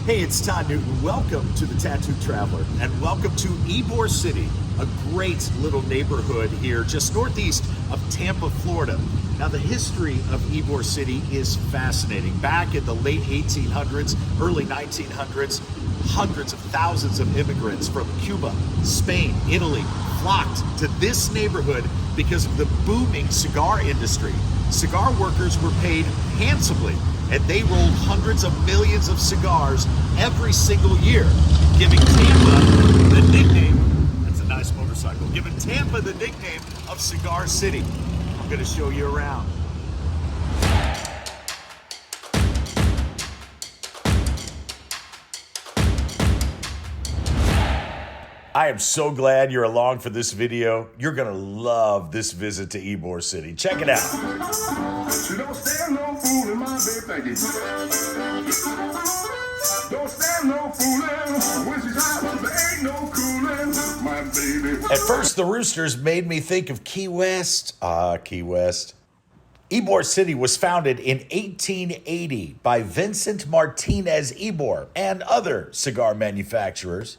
Hey, it's Todd Newton. Welcome to the Tattooed Traveler, and welcome to Ybor City, a great little neighborhood here just northeast of Tampa, Florida. Now, the history of Ybor City is fascinating. Back in the late 1800s, early 1900s, hundreds of thousands of immigrants from Cuba, Spain, Italy flocked to this neighborhood because of the booming cigar industry. Cigar workers were paid handsomely, and they rolled hundreds of millions of cigars every single year, giving Tampa the nickname, that's a nice motorcycle, giving Tampa the nickname of Cigar City. I'm gonna show you around. I am so glad you're along for this video. You're gonna love this visit to Ybor City. Check it out. She don't stand no fooling, my baby. Don't stand no fooling. When she's out, there ain't no cooling, my baby. At first, the roosters made me think of Key West. Key West. Ybor City was founded in 1880 by Vincent Martinez Ybor and other cigar manufacturers.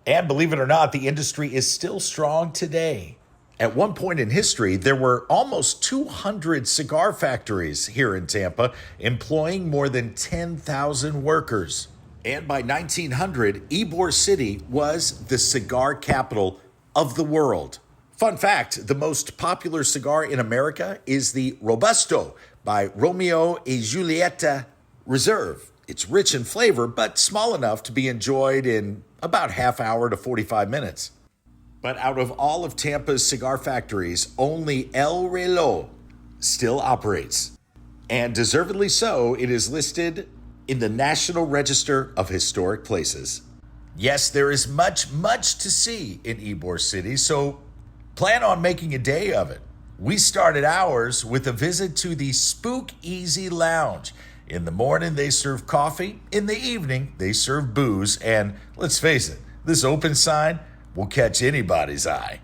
And believe it or not, the industry is still strong today. At one point in history, there were almost 200 cigar factories here in Tampa, employing more than 10,000 workers. And by 1900, Ybor City was the cigar capital of the world. Fun fact, the most popular cigar in America is the Robusto by Romeo y Julieta Reserve. It's rich in flavor, but small enough to be enjoyed in about half hour to 45 minutes. But out of all of Tampa's cigar factories, only El Reloj still operates. And deservedly so, it is listed in the National Register of Historic Places. Yes, there is much to see in Ybor City, so plan on making a day of it. We started ours with a visit to the Spook Easy Lounge. In the morning, they serve coffee. In the evening, they serve booze. And let's face it, this open sign will catch anybody's eye.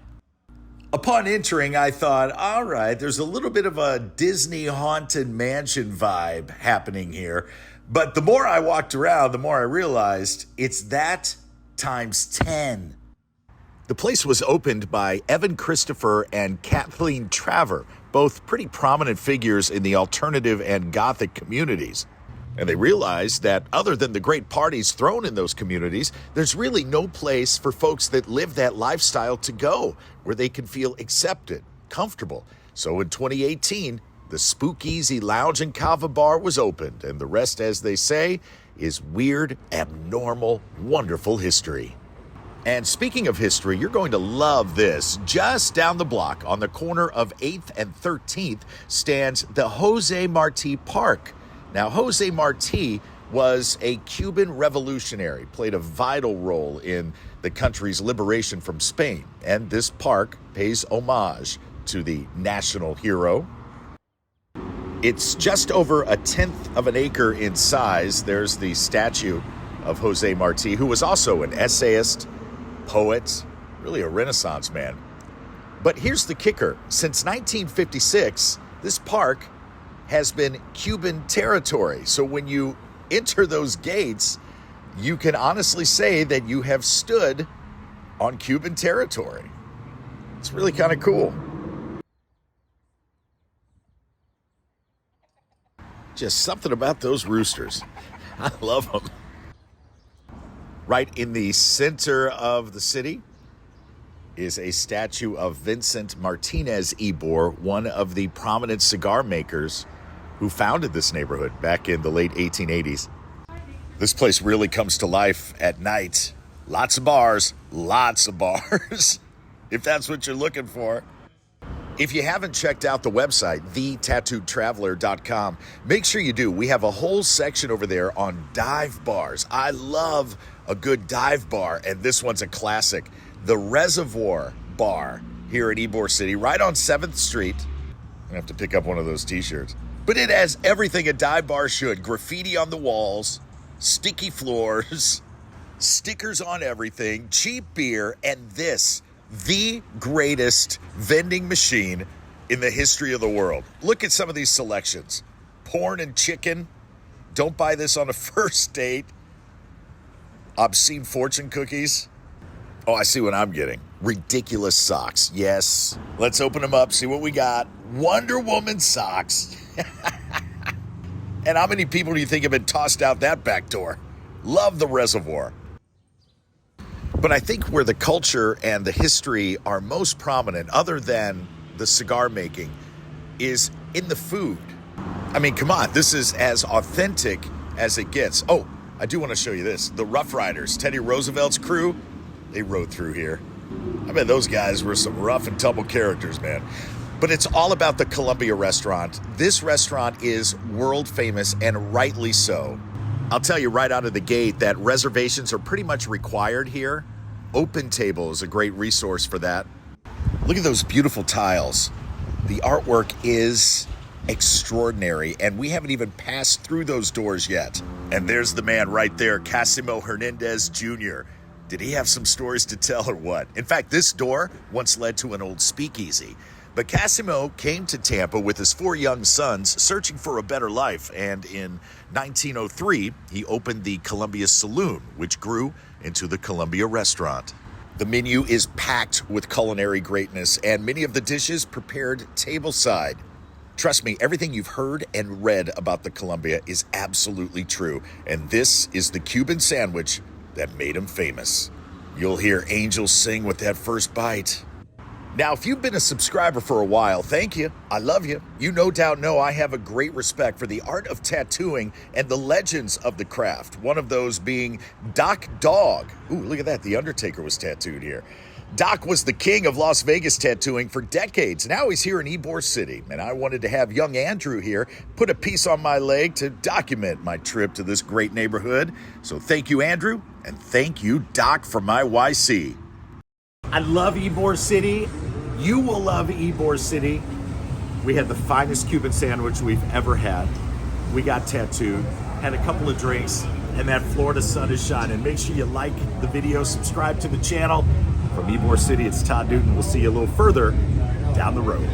Upon entering, I thought, all right, there's a little bit of a Disney Haunted Mansion vibe happening here. But the more I walked around, the more I realized it's that times 10. The place was opened by Evan Christopher and Kathleen Traver, both pretty prominent figures in the alternative and Gothic communities. And they realized that other than the great parties thrown in those communities, there's really no place for folks that live that lifestyle to go where they can feel accepted, comfortable. So in 2018, the Spookeasy Lounge and Kava Bar was opened, and the rest, as they say, is weird, abnormal, wonderful history. And speaking of history, you're going to love this. Just down the block on the corner of 8th and 13th stands the Jose Marti Park. Now, Jose Marti was a Cuban revolutionary, played a vital role in the country's liberation from Spain. And this park pays homage to the national hero. It's just over 1/10 of an acre in size. There's the statue of Jose Marti, who was also an essayist, poet, really a Renaissance man. But here's the kicker. Since 1956, this park has been Cuban territory. So when you enter those gates, you can honestly say that you have stood on Cuban territory. It's really kind of cool. Just something about those roosters. I love them. Right in the center of the city is a statue of Vincent Martinez Ybor, one of the prominent cigar makers who founded this neighborhood back in the late 1880s. This place really comes to life at night. Lots of bars, if that's what you're looking for. If you haven't checked out the website, thetattooedtraveler.com, make sure you do. We have a whole section over there on dive bars. I love a good dive bar, and this one's a classic. The Reservoir Bar here in Ybor City, right on 7th Street. I'm gonna have to pick up one of those t-shirts. But it has everything a dive bar should. Graffiti on the walls, sticky floors, stickers on everything, cheap beer, and this, the greatest vending machine in the history of the world. Look at some of these selections. Porn and chicken. Don't buy this on a first date. Obscene fortune cookies. Oh, I see what I'm getting. Ridiculous socks. Yes. Let's open them up, see what we got. Wonder Woman socks. And how many people do you think have been tossed out that back door? Love the Reservoir. But I think where the culture and the history are most prominent, other than the cigar making, is in the food. I mean, come on, this is as authentic as it gets. Oh, I do want to show you this. The Rough Riders, Teddy Roosevelt's crew, they rode through here. I bet those guys were some rough and tumble characters, man. But it's all about the Columbia restaurant. This restaurant is world famous, and rightly so. I'll tell you right out of the gate that reservations are pretty much required here. Open Table is a great resource for that. Look at those beautiful tiles. The artwork is extraordinary, and we haven't even passed through those doors yet. And there's the man right there, Casimo Hernandez Jr. Did he have some stories to tell or what? In fact, this door once led to an old speakeasy. But Casimo came to Tampa with his 4 young sons searching for a better life, and in 1903, he opened the Columbia Saloon, which grew into the Columbia Restaurant. The menu is packed with culinary greatness, and many of the dishes prepared tableside. Trust me, everything you've heard and read about the Columbia is absolutely true, and this is the Cuban sandwich that made him famous. You'll hear angels sing with that first bite. Now, if you've been a subscriber for a while, thank you. I love you. You no doubt know I have a great respect for the art of tattooing and the legends of the craft. One of those being Doc Dog. Ooh, look at that. The Undertaker was tattooed here. Doc was the king of Las Vegas tattooing for decades. Now he's here in Ybor City, and I wanted to have young Andrew here put a piece on my leg to document my trip to this great neighborhood. So thank you, Andrew, and thank you, Doc, from my YC. I love Ybor City. You will love Ybor City. We had the finest Cuban sandwich we've ever had. We got tattooed, had a couple of drinks, and that Florida sun is shining. Make sure you like the video, subscribe to the channel. From Ybor City, it's Todd Newton. We'll see you a little further down the road.